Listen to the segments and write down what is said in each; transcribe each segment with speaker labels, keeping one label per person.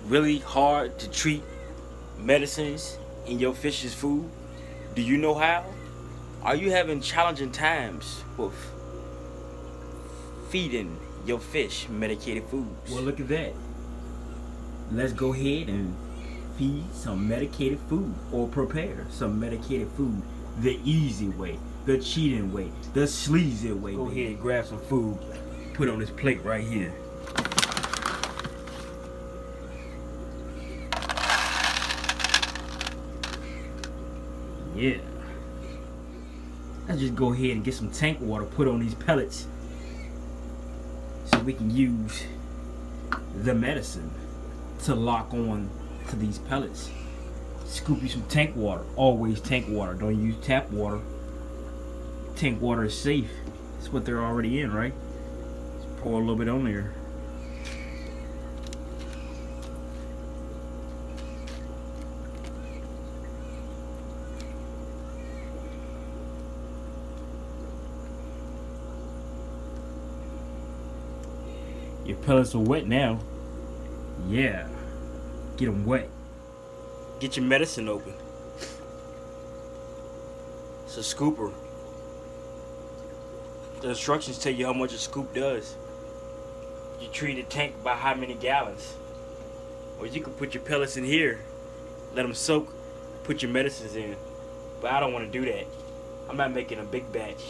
Speaker 1: really hard to treat medicines in your fish's food? Do you know how? Are you having challenging times with feeding your fish medicated foods? Well, look at that. Let's go ahead and feed some medicated food, or prepare some medicated food the easy way, the cheating way, the sleazy way. Go ahead and grab some food, put on this plate right here. Yeah. Let's just go ahead and get some tank water, put on these pellets, so we can use the medicine to lock on to these pellets. Scoop you some tank water. Always tank water. Don't use tap water. Tank water is safe. That's what they're already in, right? Just pour a little bit on there. Your pellets are wet now. Yeah. Get them wet. Get your medicine open. It's a scooper. The instructions tell you how much a scoop does. You treat a tank by how many gallons. Or you can put your pellets in here, let them soak, put your medicines in. But I don't want to do that. I'm not making a big batch.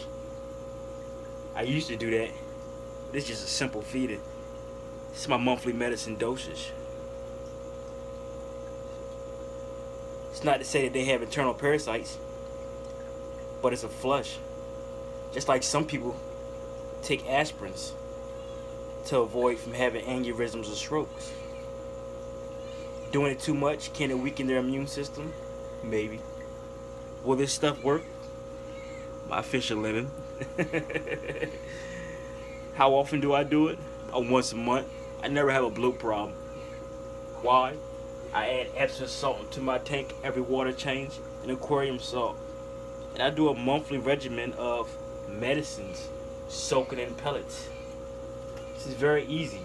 Speaker 1: I used to do that. This is just a simple feeding. This is my monthly medicine dosage. It's not to say that they have internal parasites, but it's a flush. Just like some people take aspirins to avoid from having aneurysms or strokes. Doing it too much, can it weaken their immune system? Maybe. Will this stuff work? My fish are living. How often do I do it? Once a month. I never have a bloat problem. Why? I add Epsom salt to my tank every water change, and aquarium salt. And I do a monthly regimen of medicines soaking in pellets. This is very easy.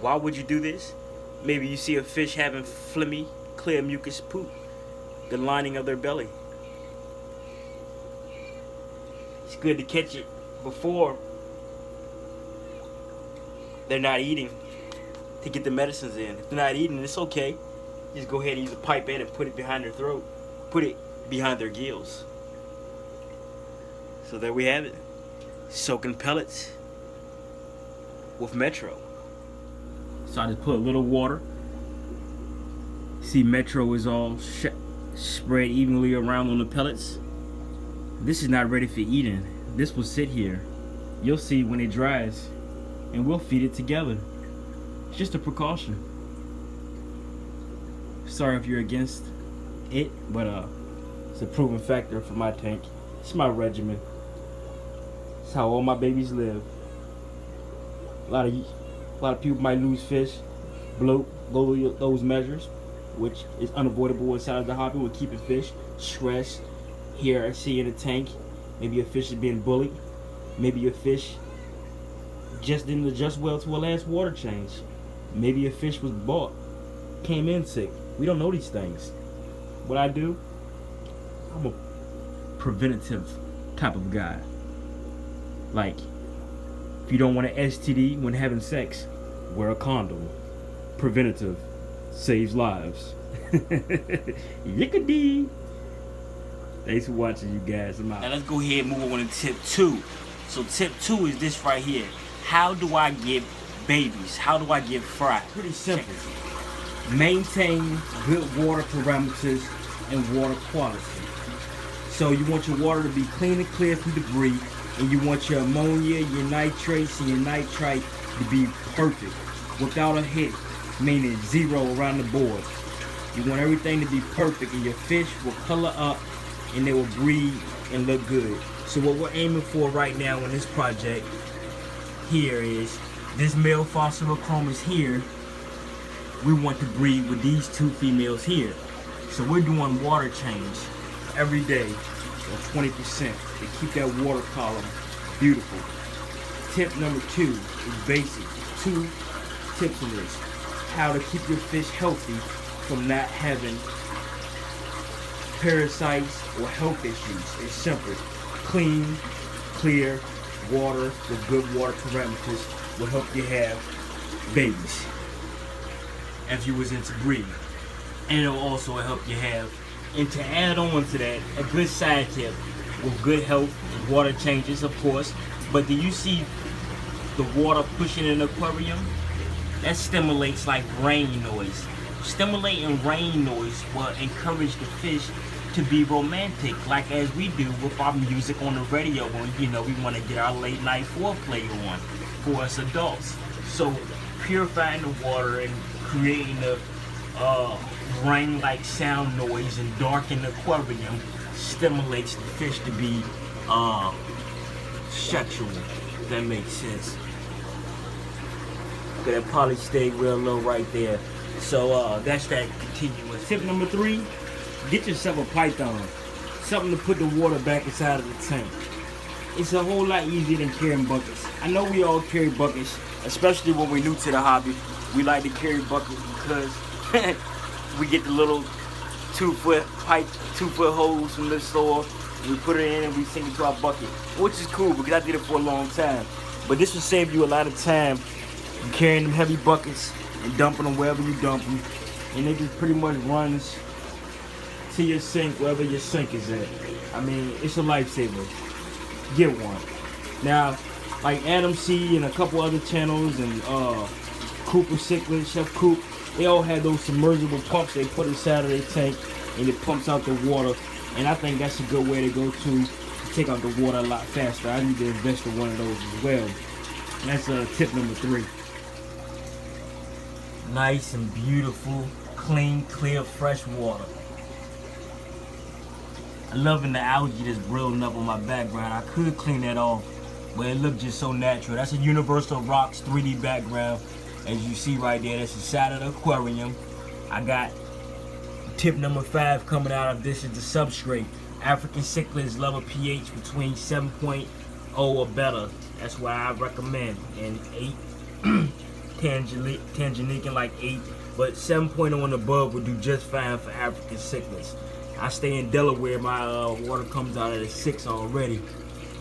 Speaker 1: Why would you do this? Maybe you see a fish having phlegmy, clear mucus poop, the lining of their belly. It's good to catch it before they're not eating, to get the medicines in. If they're not eating, it's okay. Just go ahead and use a pipette and put it behind their throat. Put it behind their gills. So there we have it. Soaking pellets with Metro. So I just put a little water. See, Metro is all spread evenly around on the pellets. This is not ready for eating. This will sit here. You'll see when it dries, and we'll feed it together. It's just a precaution. Sorry if you're against it, but it's a proven factor for my tank. It's my regimen. It's how all my babies live. A lot of people might lose fish, bloat, those measures, which is unavoidable inside of the hobby with keeping fish. Stress. Here I see in the tank, maybe a fish is being bullied. Maybe a fish just didn't adjust well to a last water change. Maybe a fish was bought, came in sick. We don't know these things. What I do, I'm a preventative type of guy. Like, if you don't want an STD when having sex, wear a condom. Preventative saves lives. Yickadee. Thanks for watching, you guys. I'm out. Now let's go ahead and move on to tip 2. So tip 2 is this right here. How do I give babies? How do I give fry? Pretty simple. Maintain good water parameters and water quality. So you want your water to be clean and clear from debris, and you want your ammonia, your nitrates, and your nitrite to be perfect without a hit, meaning 0 around the board. You want everything to be perfect, and your fish will color up and they will breed and look good. So what we're aiming for right now in this project here is this male Fossorochromis here. We want to breed with these 2 females here. So we're doing water change every day of 20% to keep that water column beautiful. tip number 2 is basic. 2 tips in this. How to keep your fish healthy from not having parasites or health issues. It's simple. Clean, clear water with good water parameters will help you have babies if you was into breeding. And it'll also help you have, and to add on to that, a good side tip with good health and water changes, of course. But do you see the water pushing in the aquarium? That stimulates like rain noise. Stimulating rain noise will encourage the fish to be romantic, like as we do with our music on the radio when we want to get our late night foreplay on for us adults. So purifying the water and creating the rain-like sound noise and darken the aquarium stimulates the fish to be sexual, if that makes sense. Okay, that probably stayed real low right there. So that's that continuous. Tip number 3, get yourself a python. Something to put the water back inside of the tank. It's a whole lot easier than carrying buckets. I know we all carry buckets, especially when we're new to the hobby. We like to carry buckets because we get the little 2-foot pipe, 2-foot hose from the store. We put it in and we sink it to our bucket, which is cool because I did it for a long time. But this will save you a lot of time carrying them heavy buckets and dumping them wherever you dump them. And it just pretty much runs to your sink, wherever your sink is at. I mean, it's a lifesaver. Get one. Now, like Adam C and a couple other channels and Cooper Cichlids, Chef Coop, they all have those submersible pumps they put inside of their tank and it pumps out the water. And I think that's a good way to go to take out the water a lot faster. I need to invest in one of those as well. And that's tip number 3. Nice and beautiful, clean, clear, fresh water. I'm loving the algae that's building up on my background. I could clean that off, but it looked just so natural. That's a Universal Rocks 3D background. As you see right there, that's the side of the aquarium. I got tip number 5 coming out of this is the substrate. African Cichlids love a pH between 7.0 or better. That's why I recommend. And 8, Tanzanican like 8, but 7.0 and above would do just fine for African Cichlids. I stay in Delaware, my water comes out at a 6 already.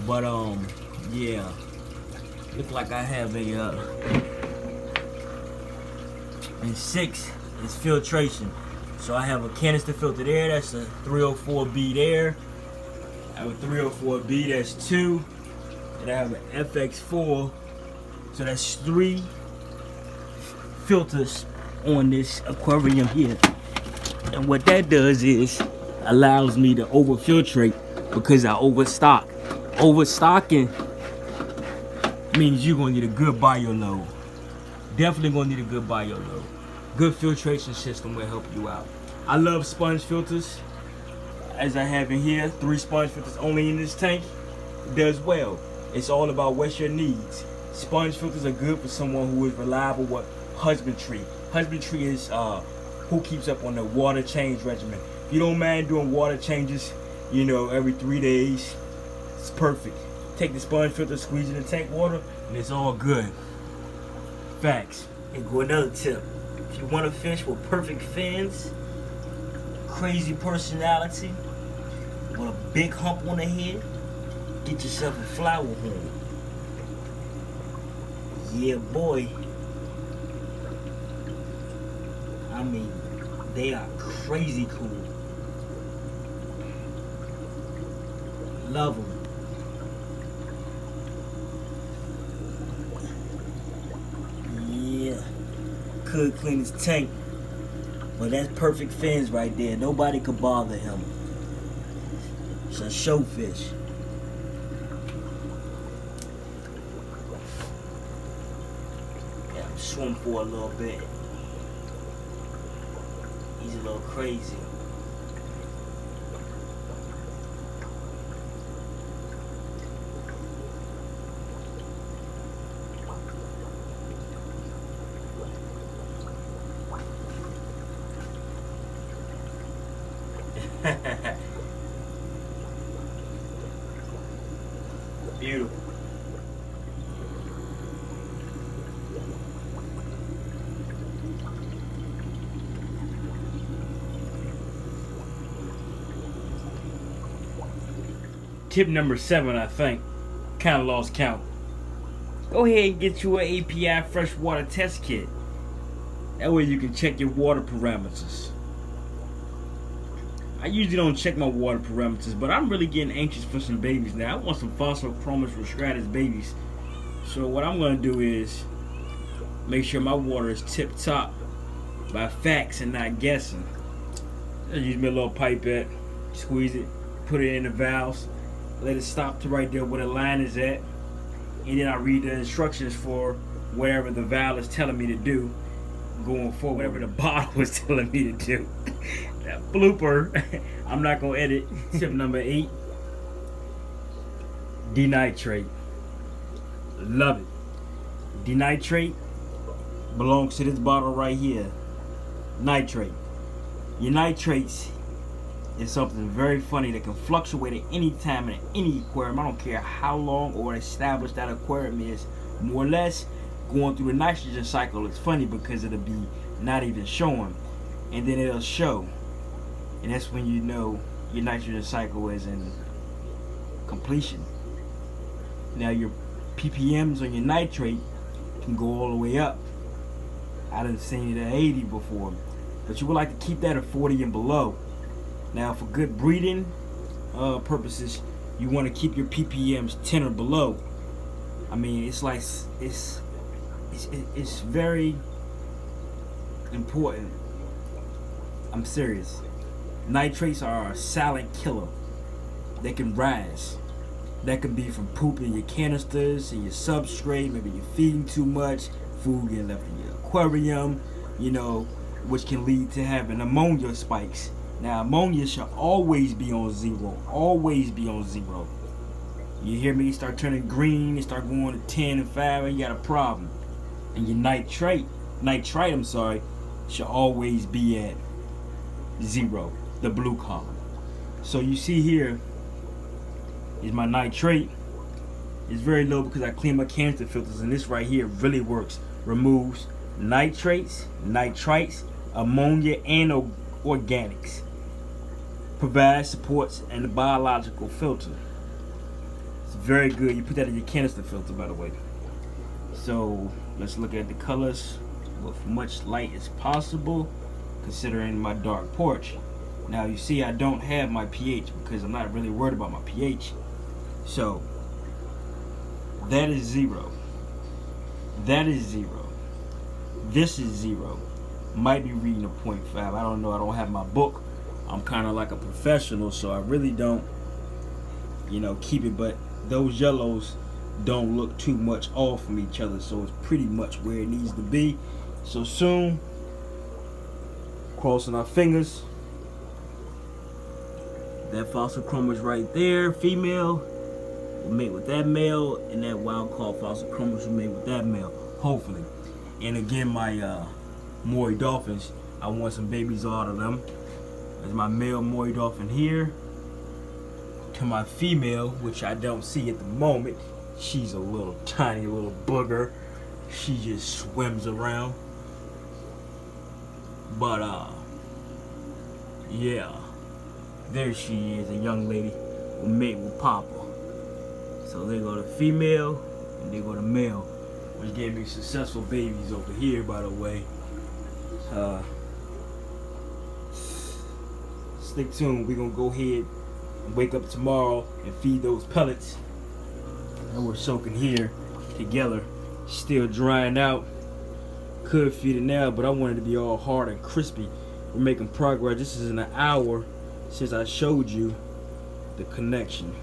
Speaker 1: But yeah, look like I have and 6 is filtration. So I have a canister filter there, that's a 304B there. I have a 304B, that's 2. And I have an FX4, so that's 3 filters on this aquarium here. And what that does is allows me to overfiltrate because I overstock. Overstocking means you're gonna need a good bio load. Definitely gonna need a good bio load. Good filtration system will help you out. I love sponge filters, as I have in here. 3 sponge filters only in this tank. It does well. It's all about what's your needs. Sponge filters are good for someone who is reliable with husbandry. Husbandry is who keeps up on the water change regimen. If you don't mind doing water changes, every 3 days, it's perfect. Take the sponge filter, squeeze in the tank water, and it's all good. Facts. And go another tip. If you want a fish with perfect fins, crazy personality, with a big hump on the head, get yourself a flower horn. Yeah, boy. I mean, they are crazy cool. Love them. Yeah. Could clean his tank. But that's perfect fins right there. Nobody could bother him. It's a showfish. Yeah, swim for a little bit. He's a little crazy. Beautiful. tip number 7, I think. Kind of lost count. Go ahead and get you an API freshwater test kit. That way you can check your water parameters. I usually don't check my water parameters, but I'm really getting anxious for some babies now. I want some Fossorochromis Rostratus babies. So what I'm going to do is make sure my water is tip top by facts and not guessing. I use my little pipette, squeeze it, put it in the valves, let it stop to right there where the line is at, and then I read the instructions for whatever the valve is telling me to do going forward, whatever the bottle is telling me to do. That blooper, I'm not going to edit. Tip number 8, denitrate. Love it. Denitrate belongs to this bottle right here. Nitrate. Your nitrates is something very funny that can fluctuate at any time in any aquarium. I don't care how long or established that aquarium is. More or less, going through the nitrogen cycle is funny because it'll be not even showing, and then it'll show, and that's when you know your nitrogen cycle is in completion. Now your ppms on your nitrate can go all the way up. I done seen it at 80 before, but you would like to keep that at 40 and below. Now for good breeding purposes, you want to keep your ppms 10 or below. I mean, it's like it's very important. I'm serious. Nitrates are a silent killer. They can rise. That can be from poop in your canisters, in your substrate, maybe you're feeding too much, food getting left in your aquarium, you know, which can lead to having ammonia spikes. Now, ammonia should always be on 0. Always be on 0. You hear me? Start turning green, you start going to 10 and 5, and you got a problem. And your nitrite, should always be at 0, the blue column. So you see here is my nitrate. It's very low because I clean my canister filters, and this right here really works. Removes nitrates, nitrites, ammonia, and organics. Provides, supports, and the biological filter. It's very good. You put that in your canister filter, by the way. So let's look at the colors with much light as possible, considering my dark porch. Now you see I don't have my pH because I'm not really worried about my pH. So that is 0. That is 0. This is 0. Might be reading a 0.5. I don't know. I don't have my book. I'm kind of like a professional, so I really don't, keep it. But those yellows don't look too much off from each other, so it's pretty much where it needs to be. So soon, crossing our fingers, that Fossorochromis right there, female, will mate with that male, and that wild caught Fossorochromis will mate with that male, hopefully. And again, my Moray dolphins, I want some babies out of them. There's my male Moray dolphin here. To my female, which I don't see at the moment. She's a little tiny little booger. She just swims around. But yeah, there she is, a young lady who mate with Papa. So they go to female and they go to male, which gave me successful babies over here, by the way. Stay tuned. We're gonna go ahead and wake up tomorrow and feed those pellets that we're soaking here together. Still drying out. Could feed it now, but I want it to be all hard and crispy. We're making progress. This is in an hour since I showed you the connection.